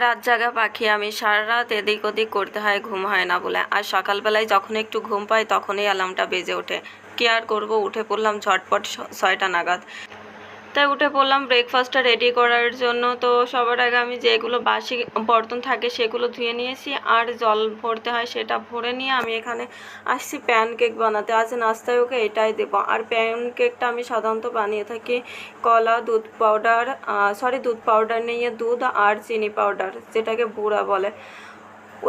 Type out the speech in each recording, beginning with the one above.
রাত জাগা পাখি আমি, সারা রাত এদিক ওদিক করতে হয়, ঘুম হয় না বলে। আর সকালবেলায় যখন একটু ঘুম পাই তখনই অ্যালার্মটা বেজে ওঠে। কি আর করব, উঠে পড়লাম ঝটপট 6টা নাগাদ। তাই উঠে পড়লাম ব্রেকফাস্টটা রেডি করার জন্য। তো সবার আগে আমি যেগুলো বাসি বর্তন থাকে সেগুলো ধুয়ে নিয়েছি, আর জল ভরতে হয় সেটা ভরে নিয়ে আমি এখানে আসছি প্যানকেক বানাতে। আজ নাস্তায় ওকে এটাই দেবো। আর প্যানকেকটা আমি সাধারণত বানিয়ে থাকি কলা, দুধ পাউডার, দুধ পাউডার নিয়ে দুধ আর চিনি পাউডার, যেটাকে গুঁড়া বলে,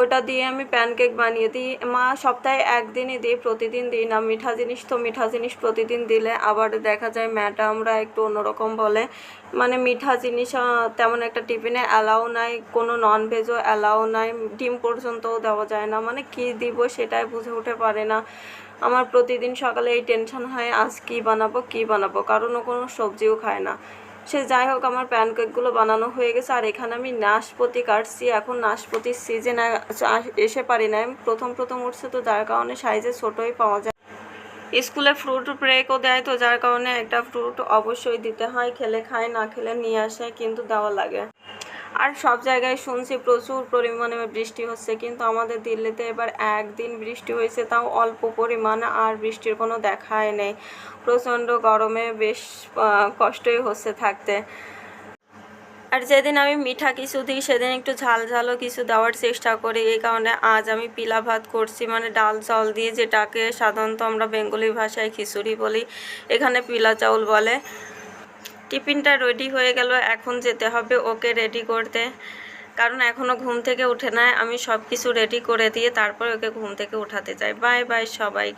ওটা দিয়ে আমি প্যানকেক বানিয়ে দিই। মা সপ্তাহে একদিনই দিই, প্রতিদিন দিই না। মিঠা জিনিস তো, মিঠা জিনিস প্রতিদিন দিলে আবার দেখা যায় ম্যাডামরা একটু অন্যরকম বলে। মানে মিঠা জিনিস তেমন একটা টিফিনে অ্যালাউ নাই, কোনো ননভেজও অ্যালাউ নাই, ডিম পর্যন্তও দেওয়া যায় না। মানে কী দিব সেটাই বুঝে উঠে পারে না। আমার প্রতিদিন সকালে এই টেনশন হয়, আজ কী বানাবো, কারণ ও কোনো সবজিও খায় না। সে যাই হোক, আমার প্যানকেকগুলো বানানো হয়ে গেছে। আর এখানে আমি নাশপাতি কাটছি। এখন নাশপাতির সিজন এসে পারি না, প্রথম উঠছে তো, যার কারণে সাইজে ছোটোই পাওয়া যায়। স্কুলে ফ্রুট ব্রেকও দেয়, তো যার কারণে একটা ফ্রুট অবশ্যই দিতে হয়। খেলে খায়, না খেলে নিয়ে আসে, কিন্তু দেওয়া লাগে। আর সব জায়গায় শুনছি প্রচুর পরিমাণে বৃষ্টি হচ্ছে, কিন্তু আমাদের দিল্লিতে এবার একদিন বৃষ্টি হয়েছে, তাও অল্প পরিমাণ, আর বৃষ্টির কোনো দেখাই নেই। প্রচণ্ড গরমে বেশ কষ্টই হচ্ছে থাকতে। আর যেদিন আমি মিঠা কিছু দিই সেদিন একটু ঝাল ঝালও কিছু দেওয়ার চেষ্টা করি। এই কারণে আজ আমি পিলা ভাত করছি, মানে ডাল চাল দিয়ে, যেটাকে সাধারণত আমরা বেঙ্গলি ভাষায় খিচুড়ি বলি, এখানে পিলা চাউল বলে। টিফিনটা রেডি হয়ে গেল, এখন যেতে হবে ওকে রেডি করতে, কারণ এখনও ঘুম থেকে উঠে নাই। আমি সব কিছু রেডি করে দিয়ে তারপর ওকে ঘুম থেকে উঠাতে চাই। বাই বাই সবাইকে।